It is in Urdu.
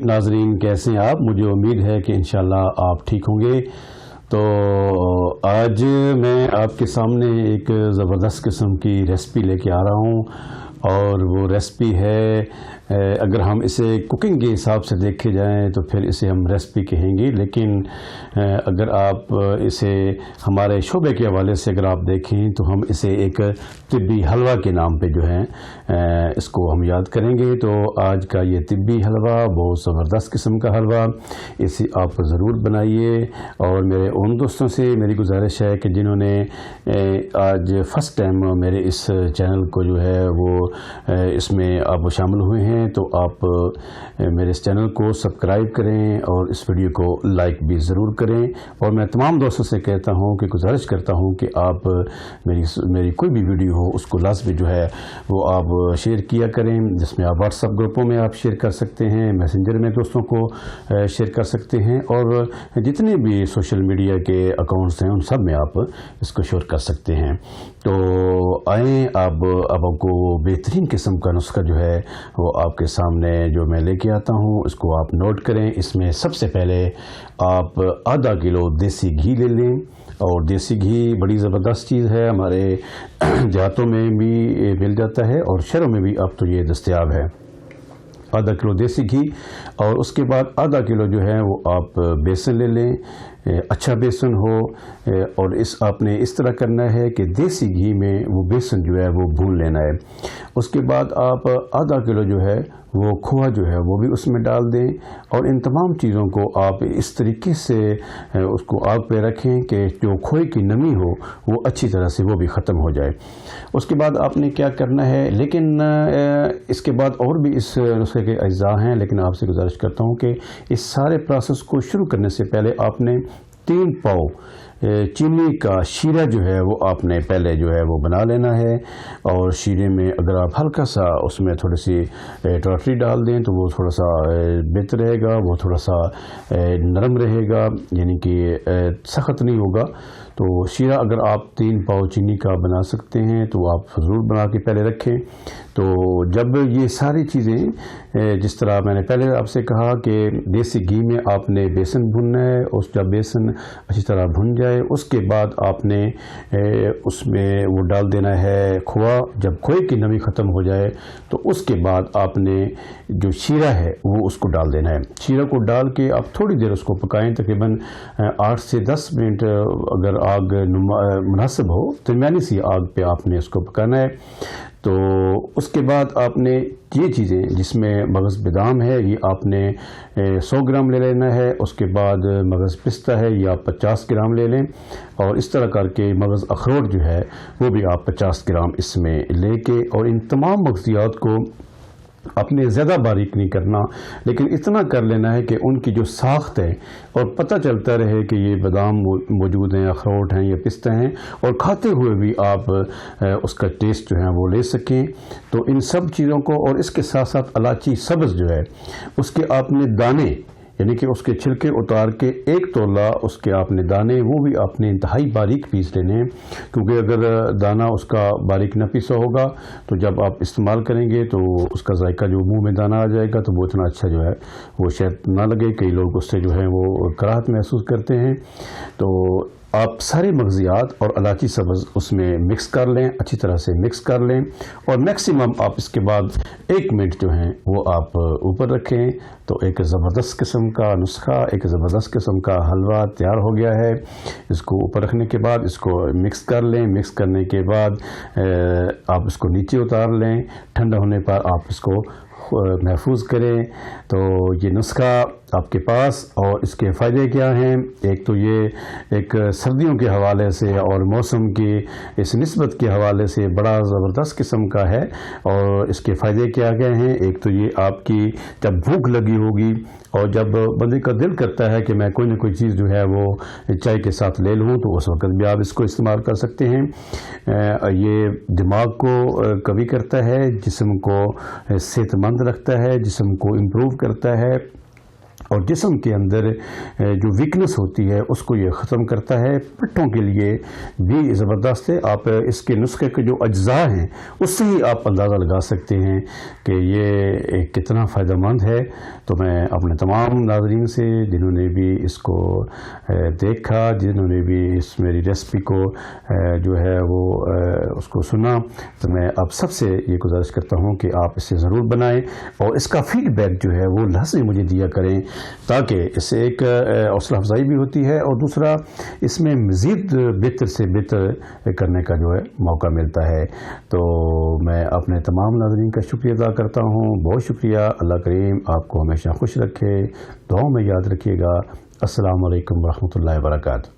ناظرین کیسے ہیں آپ؟ مجھے امید ہے کہ انشاءاللہ آپ ٹھیک ہوں گے۔ تو آج میں آپ کے سامنے ایک زبردست قسم کی ریسپی لے کے آ رہا ہوں، اور وہ ریسپی ہے، اگر ہم اسے کوکنگ کے حساب سے دیکھے جائیں تو پھر اسے ہم ریسپی کہیں گے، لیکن اگر آپ اسے ہمارے شعبے کے حوالے سے اگر آپ دیکھیں تو ہم اسے ایک طبی حلوہ کے نام پہ جو ہے اس کو ہم یاد کریں گے۔ تو آج کا یہ طبی حلوہ بہت زبردست قسم کا حلوہ، اسے آپ ضرور بنائیے۔ اور میرے ان دوستوں سے میری گزارش ہے کہ جنہوں نے آج فرسٹ ٹائم میرے اس چینل کو جو ہے وہ اس میں آپ شامل ہوئے ہیں، تو آپ میرے اس چینل کو سبسکرائب کریں اور اس ویڈیو کو لائک بھی ضرور کریں۔ اور میں تمام دوستوں سے کہتا ہوں کہ گزارش کرتا ہوں کہ آپ میری کوئی بھی ویڈیو ہو اس کو لازمی جو ہے وہ آپ شیئر کیا کریں، جس میں آپ واٹس ایپ گروپوں میں آپ شیئر کر سکتے ہیں، میسنجر میں دوستوں کو شیئر کر سکتے ہیں، اور جتنے بھی سوشل میڈیا کے اکاؤنٹس ہیں ان سب میں آپ اس کو شیئر کر سکتے ہیں۔ تو آئیں اب آپ کو بہترین قسم کا نسخہ جو ہے وہ آپ کے سامنے جو میں لے کے آتا ہوں اس کو آپ نوٹ کریں۔ اس میں سب سے پہلے آپ آدھا کلو دیسی گھی لے لیں، اور دیسی گھی بڑی زبردست چیز ہے، ہمارے دیہاتوں میں بھی مل جاتا ہے اور شہروں میں بھی اب تو یہ دستیاب ہے۔ آدھا کلو دیسی گھی، اور اس کے بعد آدھا کلو جو ہے وہ آپ بیسن لے لیں، اچھا بیسن ہو، اور آپ نے اس طرح کرنا ہے کہ دیسی گھی میں وہ بیسن جو ہے وہ بھون لینا ہے۔ اس کے بعد آپ آدھا کلو جو ہے وہ کھووا جو ہے وہ بھی اس میں ڈال دیں، اور ان تمام چیزوں کو آپ اس طریقے سے اس کو آگ پہ رکھیں کہ جو کھوئے کی نمی ہو وہ اچھی طرح سے وہ بھی ختم ہو جائے۔ اس کے بعد آپ نے کیا کرنا ہے، لیکن اس کے بعد اور بھی اس نسخے کے اجزاء ہیں، لیکن آپ سے گزارش کرتا ہوں کہ اس سارے پروسیس کو شروع کرنے سے پہلے آپ نے 3 پاؤ چینی کا شیرہ جو ہے وہ آپ نے پہلے جو ہے وہ بنا لینا ہے۔ اور شیرے میں اگر آپ ہلکا سا اس میں تھوڑی سی ٹاٹری ڈال دیں تو وہ تھوڑا سا بہتر رہے گا، وہ تھوڑا سا نرم رہے گا، یعنی کہ سخت نہیں ہوگا۔ تو شیرہ اگر آپ 3 پاؤ چینی کا بنا سکتے ہیں تو آپ ضرور بنا کے پہلے رکھیں۔ تو جب یہ ساری چیزیں جس طرح میں نے پہلے آپ سے کہا کہ دیسی گھی میں آپ نے بیسن بھوننا ہے، اس جب بیسن اچھی طرح بھن جائے اس کے بعد آپ نے اس میں وہ ڈال دینا ہے کھووا۔ جب کھوئے کی نمی ختم ہو جائے تو اس کے بعد آپ نے جو شیرہ ہے وہ اس کو ڈال دینا ہے۔ شیرہ کو ڈال کے آپ تھوڑی دیر اس کو پکائیں، تقریباً 8 سے 10 منٹ، اگر آگ مناسب ہو درمیانی سی آگ پہ آپ نے اس کو پکانا ہے۔ تو اس کے بعد آپ نے یہ چیزیں جس میں مغز بادام ہے یہ آپ نے 100 گرام لے لینا ہے، اس کے بعد مغز پستہ ہے یہ آپ 50 گرام لے لیں، اور اس طرح کر کے مغز اخروٹ جو ہے وہ بھی آپ 50 گرام اس میں لے کے، اور ان تمام مغزیات کو آپ نے زیادہ باریک نہیں کرنا، لیکن اتنا کر لینا ہے کہ ان کی جو ساخت ہے اور پتہ چلتا رہے کہ یہ بادام موجود ہیں، اخروٹ ہیں، یہ پستہ ہیں، اور کھاتے ہوئے بھی آپ اس کا ٹیسٹ جو ہے وہ لے سکیں۔ تو ان سب چیزوں کو، اور اس کے ساتھ ساتھ الائچی سبز جو ہے اس کے آپ نے دانے، یعنی کہ اس کے چھلکے اتار کے 1 تولا اس کے آپ نے دانے وہ بھی آپ نے انتہائی باریک پیس لینے ہیں، کیونکہ اگر دانہ اس کا باریک نہ پیسا ہوگا تو جب آپ استعمال کریں گے تو اس کا ذائقہ جو منہ میں دانہ آ جائے گا تو وہ اتنا اچھا جو ہے وہ شاید نہ لگے، کئی لوگ اس سے جو ہے وہ کراہت محسوس کرتے ہیں۔ تو آپ سارے مغزیات اور الائچی سبز اس میں مکس کر لیں، اچھی طرح سے مکس کر لیں، اور میکسیمم آپ اس کے بعد 1 منٹ جو ہیں وہ آپ اوپر رکھیں۔ تو ایک زبردست قسم کا نسخہ، ایک زبردست قسم کا حلوہ تیار ہو گیا ہے۔ اس کو اوپر رکھنے کے بعد اس کو مکس کر لیں، مکس کرنے کے بعد آپ اس کو نیچے اتار لیں، ٹھنڈا ہونے پر آپ اس کو محفوظ کریں۔ تو یہ نسخہ آپ کے پاس، اور اس کے فائدے کیا ہیں؟ ایک تو یہ ایک سردیوں کے حوالے سے اور موسم کی اس نسبت کے حوالے سے بڑا زبردست قسم کا ہے، اور اس کے فائدے کیا گئے ہیں؟ ایک تو یہ آپ کی جب بھوک لگی ہوگی اور جب بندے کا دل کرتا ہے کہ میں کوئی نہ کوئی چیز جو ہے وہ چائے کے ساتھ لے لوں تو اس وقت بھی آپ اس کو استعمال کر سکتے ہیں۔ یہ دماغ کو قوی کرتا ہے، جسم کو صحت مند رکھتا ہے، جسم کو امپروو کرتا ہے، اور جسم کے اندر جو ویکنس ہوتی ہے اس کو یہ ختم کرتا ہے. پٹھوں کے لیے بھی زبردست ہے. آپ اس کے نسخے کے جو اجزاء ہیں اس سے ہی آپ اندازہ لگا سکتے ہیں کہ یہ کتنا فائدہ مند ہے. تو میں اپنے تمام ناظرین سے جنہوں نے بھی اس کو دیکھا، جنہوں نے بھی اس میری ریسپی کو جو ہے وہ اس کو سنا، تو میں آپ سب سے یہ گزارش کرتا ہوں کہ آپ اسے ضرور بنائیں اور اس کا فیڈ بیک جو ہے وہ لازمی مجھے دیا کریں، تاکہ اس سے ایک حوصلہ افزائی بھی ہوتی ہے اور دوسرا اس میں مزید بہتر سے بہتر کرنے کا جو ہے موقع ملتا ہے. تو میں اپنے تمام ناظرین کا شکریہ ادا کرتا ہوں. بہت شکریہ. اللہ کریم آپ کو ہمیشہ خوش رکھے. دعاؤں میں یاد رکھیے گا. السلام علیکم ورحمۃ اللہ وبرکاتہ.